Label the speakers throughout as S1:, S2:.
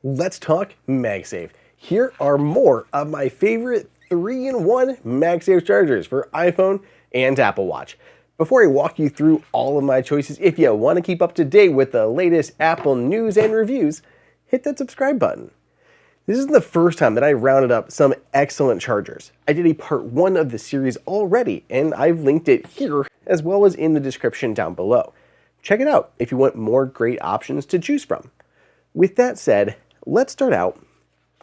S1: Let's talk MagSafe. Here are more of my favorite 3-in-1 MagSafe chargers for iPhone and Apple Watch. Before I walk you through all of my choices, if you want to keep up to date with the latest Apple news and reviews, hit that subscribe button. This is the first time that I rounded up some excellent chargers. I did a part 1 of the series already, and I've linked it here as well as in the description down below. Check it out if you want more great options to choose from. With that said, let's start out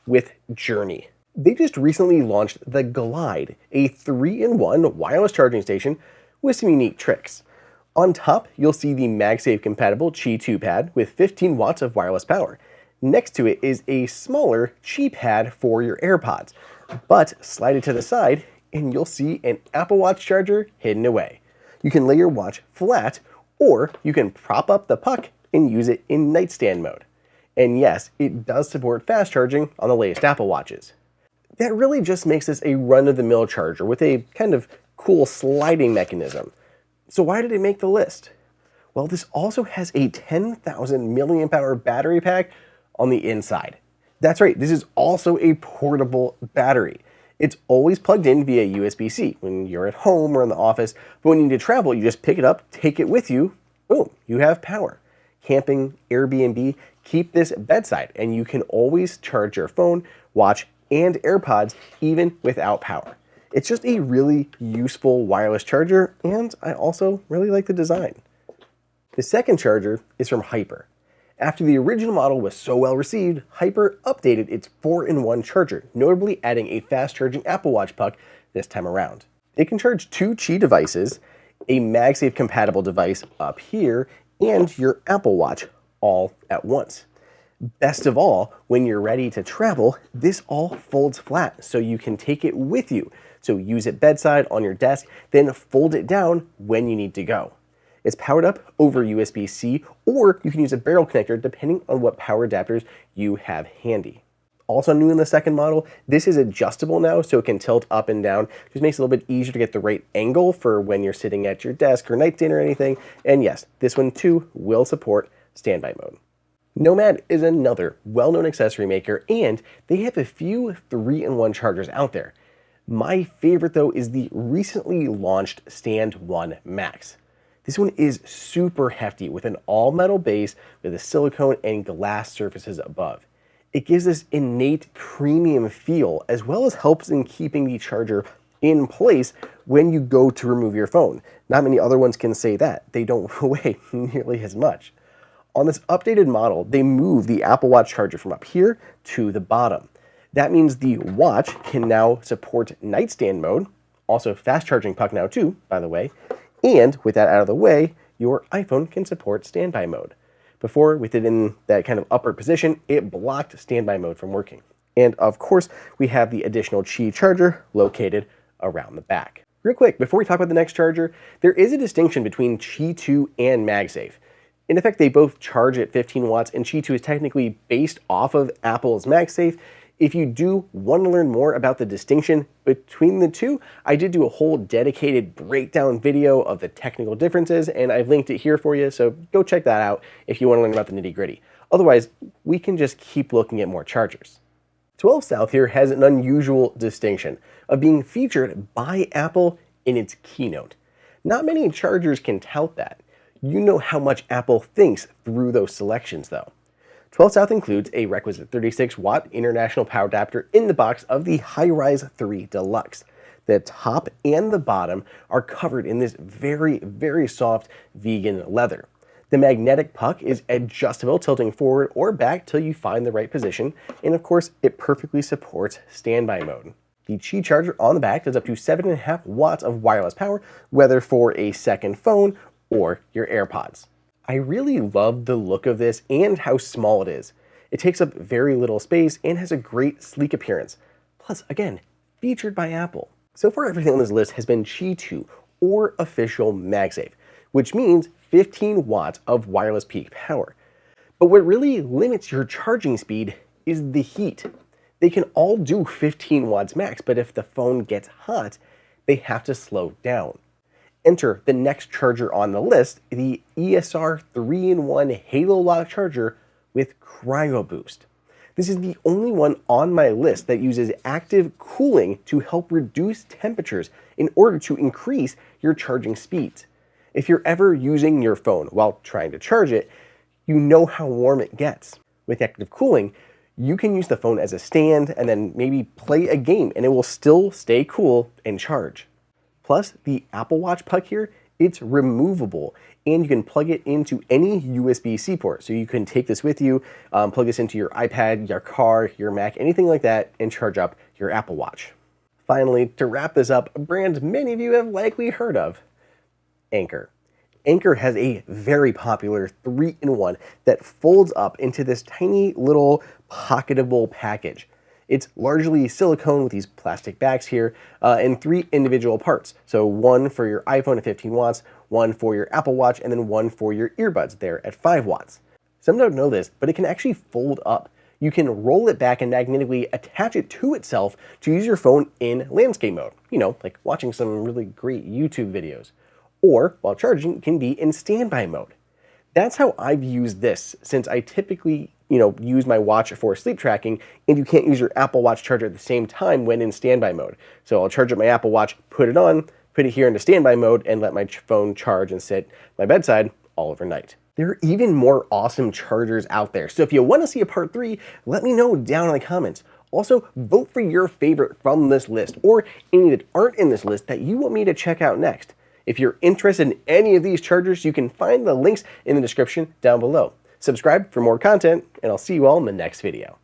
S1: with Journey. They just recently launched the Glyde, a 3-in-1 wireless charging station with some unique tricks. On top, you'll see the MagSafe compatible Qi 2 pad with 15 watts of wireless power. Next to it is a smaller Qi pad for your AirPods, but slide it to the side and you'll see an Apple Watch charger hidden away. You can lay your watch flat, or you can prop up the puck and use it in nightstand mode. And yes, it does support fast charging on the latest Apple Watches. That really just makes this a run-of-the-mill charger with a kind of cool sliding mechanism. So why did it make the list? Well, this also has a 10,000 mAh battery pack on the inside. That's right, this is also a portable battery. It's always plugged in via USB-C when you're at home or in the office, but when you need to travel, you just pick it up, take it with you, boom, you have power. Camping, Airbnb, keep this bedside, and you can always charge your phone, watch, and AirPods even without power. It's just a really useful wireless charger, and I also really like the design. The second charger is from Hyper. After the original model was so well received, Hyper updated its 4-in-1 charger, notably adding a fast-charging Apple Watch puck this time around. It can charge 2 Qi devices, a MagSafe compatible device up here, and your Apple Watch all at once. Best of all, when you're ready to travel, this all folds flat so you can take it with you. So use it bedside on your desk, then fold it down when you need to go. It's powered up over USB-C, or you can use a barrel connector depending on what power adapters you have handy. Also new in the second model, this is adjustable now so it can tilt up and down. Just makes it a little bit easier to get the right angle for when you're sitting at your desk or nightstand or anything. And yes, this one too will support standby mode. Nomad is another well-known accessory maker, and they have a few 3-in-1 chargers out there. My favorite though is the recently launched Stand One Max. This one is super hefty with an all-metal base with a silicone and glass surfaces above. It gives this innate premium feel, as well as helps in keeping the charger in place when you go to remove your phone. Not many other ones can say that. They don't weigh nearly as much. On this updated model, they move the Apple Watch charger from up here to the bottom. That means the watch can now support nightstand mode, also fast charging puck now too, by the way, and with that out of the way, your iPhone can support standby mode. Before, with it in that kind of upward position, it blocked standby mode from working. And of course, we have the additional Qi charger located around the back. Real quick, before we talk about the next charger, there is a distinction between Qi 2 and MagSafe. In effect, they both charge at 15 watts, and Qi 2 is technically based off of Apple's MagSafe. If you do want to learn more about the distinction between the two, I did do a whole dedicated breakdown video of the technical differences, and I've linked it here for you, so go check that out if you want to learn about the nitty-gritty. Otherwise, we can just keep looking at more chargers. 12 South here has an unusual distinction of being featured by Apple in its keynote. Not many chargers can tout that. You know how much Apple thinks through those selections though. 12 South includes a requisite 36-watt international power adapter in the box of the HiRise 3 Deluxe. The top and the bottom are covered in this very, very soft vegan leather. The magnetic puck is adjustable, tilting forward or back till you find the right position, and of course, it perfectly supports standby mode. The Qi charger on the back does up to 7.5 watts of wireless power, whether for a second phone or your AirPods. I really love the look of this and how small it is. It takes up very little space and has a great sleek appearance. Plus, again, featured by Apple. So far, everything on this list has been Qi 2 or official MagSafe, which means 15 watts of wireless peak power. But what really limits your charging speed is the heat. They can all do 15 watts max, but if the phone gets hot, they have to slow down. Enter the next charger on the list, the ESR 3-in-1 HaloLock charger with Cryoboost. This is the only one on my list that uses active cooling to help reduce temperatures in order to increase your charging speeds. If you're ever using your phone while trying to charge it, you know how warm it gets. With active cooling, you can use the phone as a stand and then maybe play a game and it will still stay cool and charge. Plus, the Apple Watch puck here, it's removable and you can plug it into any USB-C port. So you can take this with you, plug this into your iPad, your car, your Mac, anything like that, and charge up your Apple Watch. Finally, to wrap this up, a brand many of you have likely heard of, Anker. Anker has a very popular 3-in-1 that folds up into this tiny little pocketable package. It's largely silicone with these plastic backs here and 3 individual parts. So one for your iPhone at 15 watts, one for your Apple Watch, and then one for your earbuds there at 5 watts. Some don't know this, but it can actually fold up. You can roll it back and magnetically attach it to itself to use your phone in landscape mode. You know, like watching some really great YouTube videos. Or, while charging, it can be in standby mode. That's how I've used this, since I typically use my watch for sleep tracking, and you can't use your Apple Watch charger at the same time when in standby mode. So I'll charge up my Apple Watch, put it on, put it here into standby mode, and let my phone charge and sit at my bedside all overnight. There are even more awesome chargers out there, so if you want to see a part 3, let me know down in the comments. Also, vote for your favorite from this list, or any that aren't in this list that you want me to check out next. If you're interested in any of these chargers, you can find the links in the description down below. Subscribe for more content, and I'll see you all in the next video.